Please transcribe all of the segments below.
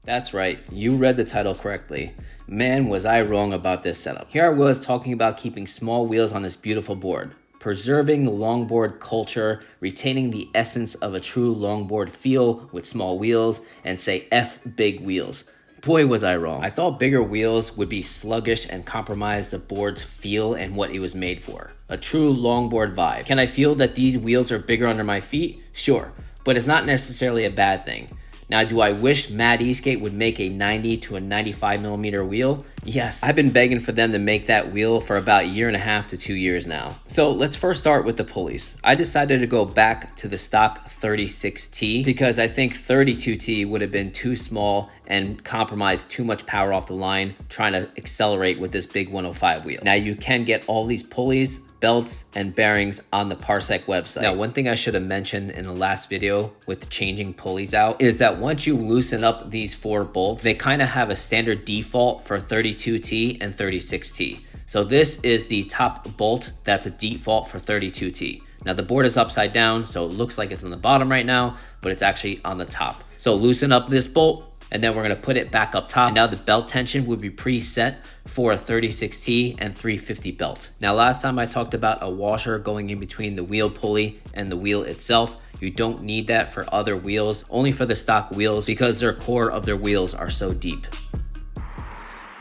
That's right, you read the title correctly. Man, was I wrong about this setup. Here I was talking about keeping small wheels on this beautiful board, preserving the longboard culture, retaining the essence of a true longboard feel with small wheels, and say F big wheels. Boy, was I wrong. I thought bigger wheels would be sluggish and compromise the board's feel and what it was made for. A true longboard vibe. Can I feel that these wheels are bigger under my feet? Sure, but it's not necessarily a bad thing. Now, do I wish Mad Eastgate would make a 90 to a 95 millimeter wheel? Yes, I've been begging for them to make that wheel for about a year and a half to 2 years now. So let's first start with the pulleys. I decided to go back to the stock 36T because I think 32T would have been too small and compromised too much power off the line trying to accelerate with this big 105 wheel. Now you can get all these pulleys, belts, and bearings on the Parsec website. Now, one thing I should have mentioned in the last video with changing pulleys out is that once you loosen up these 4 bolts, they kind of have a standard default for 32T and 36T. So this is the top bolt that's a default for 32T. Now the board is upside down, so it looks like it's on the bottom right now, but it's actually on the top. So loosen up this bolt, and then we're gonna put it back up top. And now the belt tension would be preset for a 36T and 350 belt. Now last time I talked about a washer going in between the wheel pulley and the wheel itself. You don't need that for other wheels, only for the stock wheels because their core of their wheels are so deep.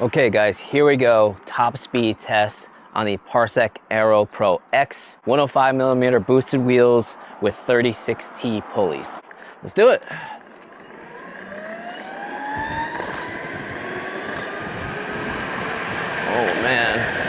Okay guys, here we go. Top speed test on the Parsec Aero Pro X 105 millimeter boosted wheels with 36T pulleys. Let's do it. Oh man.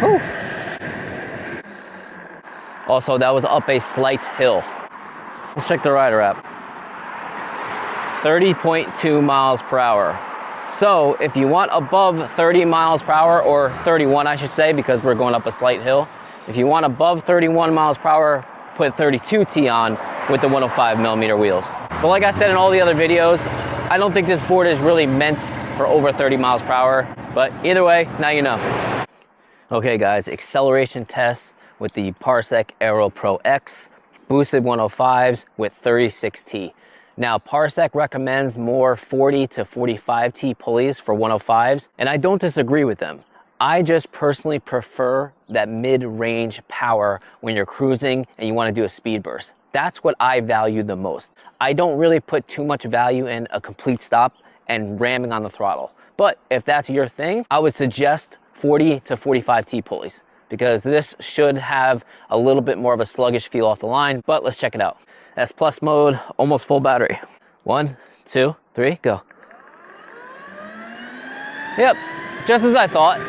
Whew. Also, that was up a slight hill. Let's check the rider app. 30.2 miles per hour. So if you want above 30 miles per hour, or 31 I should say, because we're going up a slight hill. If you want above 31 miles per hour, put 32T on with the 105 millimeter wheels. But like I said in all the other videos, I don't think this board is really meant for over 30 miles per hour. But either way, now you know. Okay guys, acceleration test with the Parsec Aero Pro X, boosted 105s with 36T. Now, Parsec recommends more 40 to 45T pulleys for 105s, and I don't disagree with them. I just personally prefer that mid-range power when you're cruising and you want to do a speed burst. That's what I value the most. I don't really put too much value in a complete stop and ramming on the throttle. But if that's your thing, I would suggest 40 to 45T pulleys because this should have a little bit more of a sluggish feel off the line, but let's check it out. S plus mode, almost full battery. 1, 2, 3, go. Yep, just as I thought.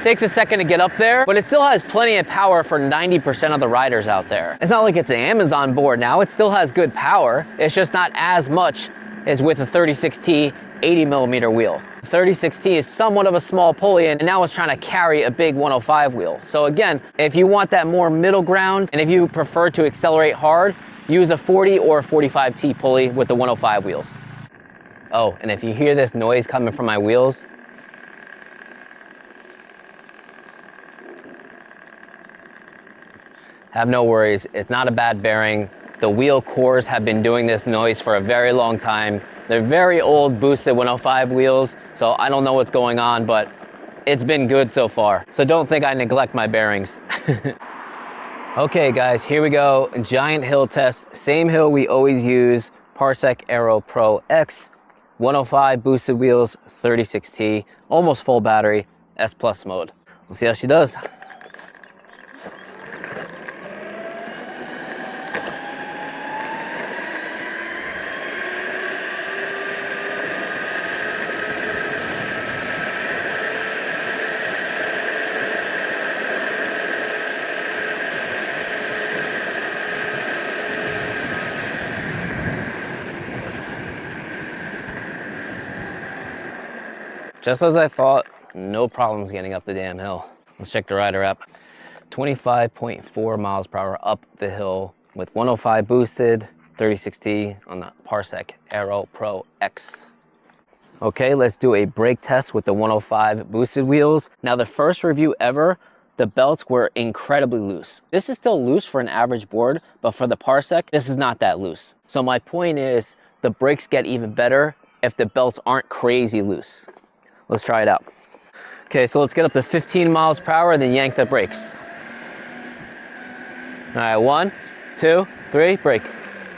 Takes a second to get up there, but it still has plenty of power for 90% of the riders out there. It's not like it's an Amazon board now, it still has good power. It's just not as much as with a 36T 80 millimeter wheel. 36T is somewhat of a small pulley, and now it's trying to carry a big 105 wheel. So again, if you want that more middle ground, and if you prefer to accelerate hard, use a 40 or 45T pulley with the 105 wheels. Oh, and if you hear this noise coming from my wheels, have no worries, it's not a bad bearing. The wheel cores have been doing this noise for a very long time. They're very old boosted 105 wheels, so I don't know what's going on, but it's been good so far. So don't think I neglect my bearings. Okay guys, here we go. Giant hill test, same hill we always use. Parsec Aero Pro X, 105 boosted wheels, 36T, almost full battery, S plus mode. We'll see how she does. Just as I thought, no problems getting up the damn hill. Let's check the rider app. 25.4 miles per hour up the hill with 105 boosted, 36T on the Parsec Aero Pro X. Okay, let's do a brake test with the 105 boosted wheels. Now the first review ever, the belts were incredibly loose. This is still loose for an average board, but for the Parsec, this is not that loose. So my point is, the brakes get even better if the belts aren't crazy loose. Let's try it out. Okay, so let's get up to 15 miles per hour, then yank the brakes. All right, 1, 2, 3, brake.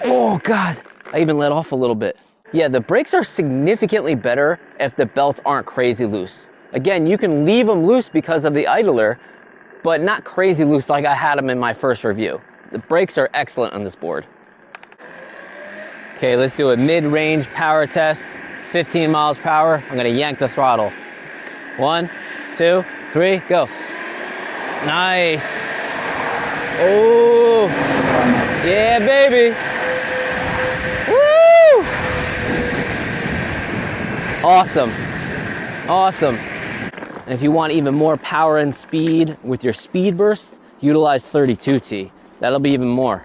Oh God, I even let off a little bit. Yeah, the brakes are significantly better if the belts aren't crazy loose. Again, you can leave them loose because of the idler, but not crazy loose like I had them in my first review. The brakes are excellent on this board. Okay, let's do a mid-range power test. 15 miles per hour. I'm gonna yank the throttle. 1, 2, 3, go. Nice. Oh, yeah, baby. Woo! Awesome, awesome. And if you want even more power and speed with your speed burst, utilize 32T. That'll be even more.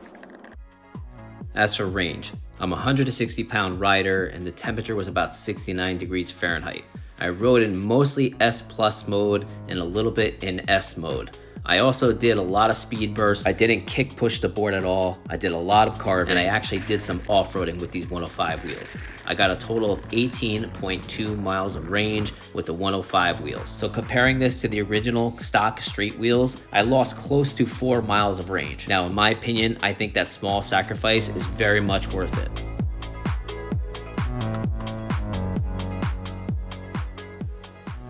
As for range, I'm a 160-pound rider and the temperature was about 69 degrees Fahrenheit. I rode in mostly S plus mode and a little bit in S mode. I also did a lot of speed bursts. I didn't kick push the board at all. I did a lot of carving and I actually did some off-roading with these 105 wheels. I got a total of 18.2 miles of range with the 105 wheels. So comparing this to the original stock street wheels, I lost close to 4 miles of range. Now, in my opinion, I think that small sacrifice is very much worth it.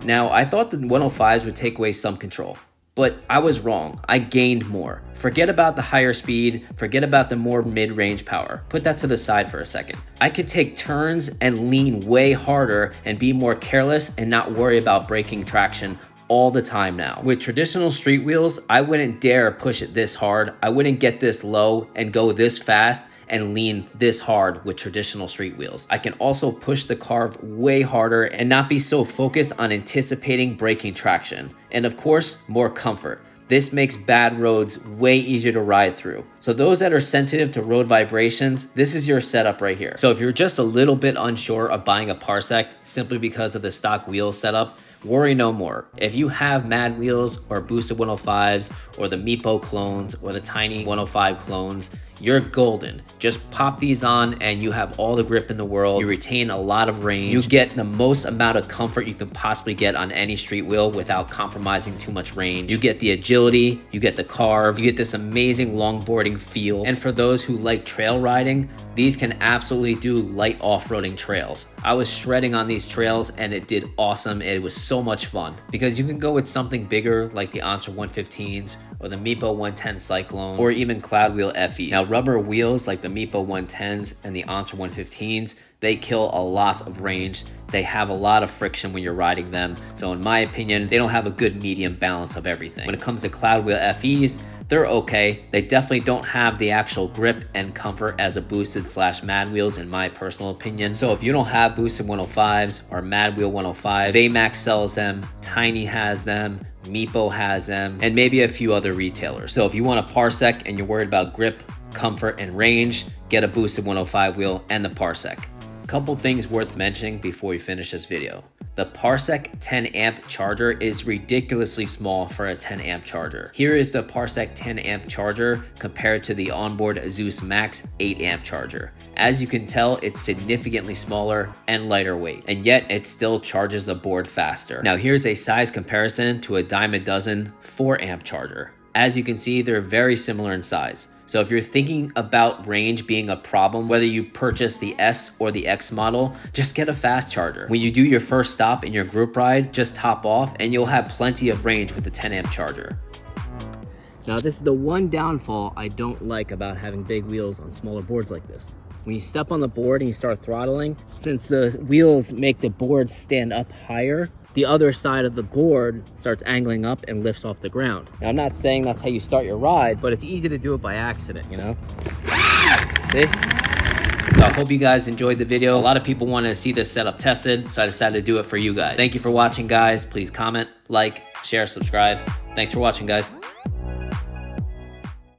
Now, I thought the 105s would take away some control, but I was wrong. I gained more. Forget about the higher speed, forget about the more mid-range power. Put that to the side for a second. I could take turns and lean way harder and be more careless and not worry about braking traction all the time now. With traditional street wheels, I wouldn't dare push it this hard. I wouldn't get this low and go this fast and lean this hard with traditional street wheels. I can also push the carve way harder and not be so focused on anticipating braking traction. And of course, more comfort. This makes bad roads way easier to ride through. So those that are sensitive to road vibrations, this is your setup right here. So if you're just a little bit unsure of buying a Parsec simply because of the stock wheel setup, worry no more. If you have Mad Wheels or Boosted 105s or the Meepo clones or the Tiny 105 clones, you're golden. Just pop these on and you have all the grip in the world. You retain a lot of range. You get the most amount of comfort you can possibly get on any street wheel without compromising too much range. You get the agility, you get the carve, you get this amazing longboarding feel. And for those who like trail riding, these can absolutely do light off-roading trails. I was shredding on these trails and it did awesome. It was so much fun because you can go with something bigger like the Entre 115s or the Meepo 110 Cyclones or even Cloudwheel FEs. Now rubber wheels like the Meepo 110s and the Entre 115s, they kill a lot of range. They have a lot of friction when you're riding them. So in my opinion, they don't have a good medium balance of everything. When it comes to Cloudwheel FEs, they're okay. They definitely don't have the actual grip and comfort as a boosted / Mad Wheels in my personal opinion. So if you don't have boosted 105s or Mad Wheel 105s, Baymax sells them, Tiny has them, Meepo has them, and maybe a few other retailers. So if you want a Parsec and you're worried about grip, comfort, and range, get a boosted 105 wheel and the Parsec. Couple things worth mentioning before we finish this video. The Parsec 10 amp charger is ridiculously small for a 10 amp charger. Here is the Parsec 10 amp charger compared to the onboard Zeus Max 8 amp charger. As you can tell, it's significantly smaller and lighter weight, and yet it still charges the board faster. Now here's a size comparison to a dime a dozen 4 amp charger. As you can see, they're very similar in size. So if you're thinking about range being a problem, whether you purchase the S or the X model, just get a fast charger. When you do your first stop in your group ride, just top off and you'll have plenty of range with the 10 amp charger. Now this is the one downfall I don't like about having big wheels on smaller boards like this. When you step on the board and you start throttling, since the wheels make the board stand up higher, the other side of the board starts angling up and lifts off the ground. Now, I'm not saying that's how you start your ride, but it's easy to do it by accident, you know? See? So I hope you guys enjoyed the video. A lot of people wanted to see this setup tested, so I decided to do it for you guys. Thank you for watching, guys. Please comment, like, share, subscribe. Thanks for watching, guys.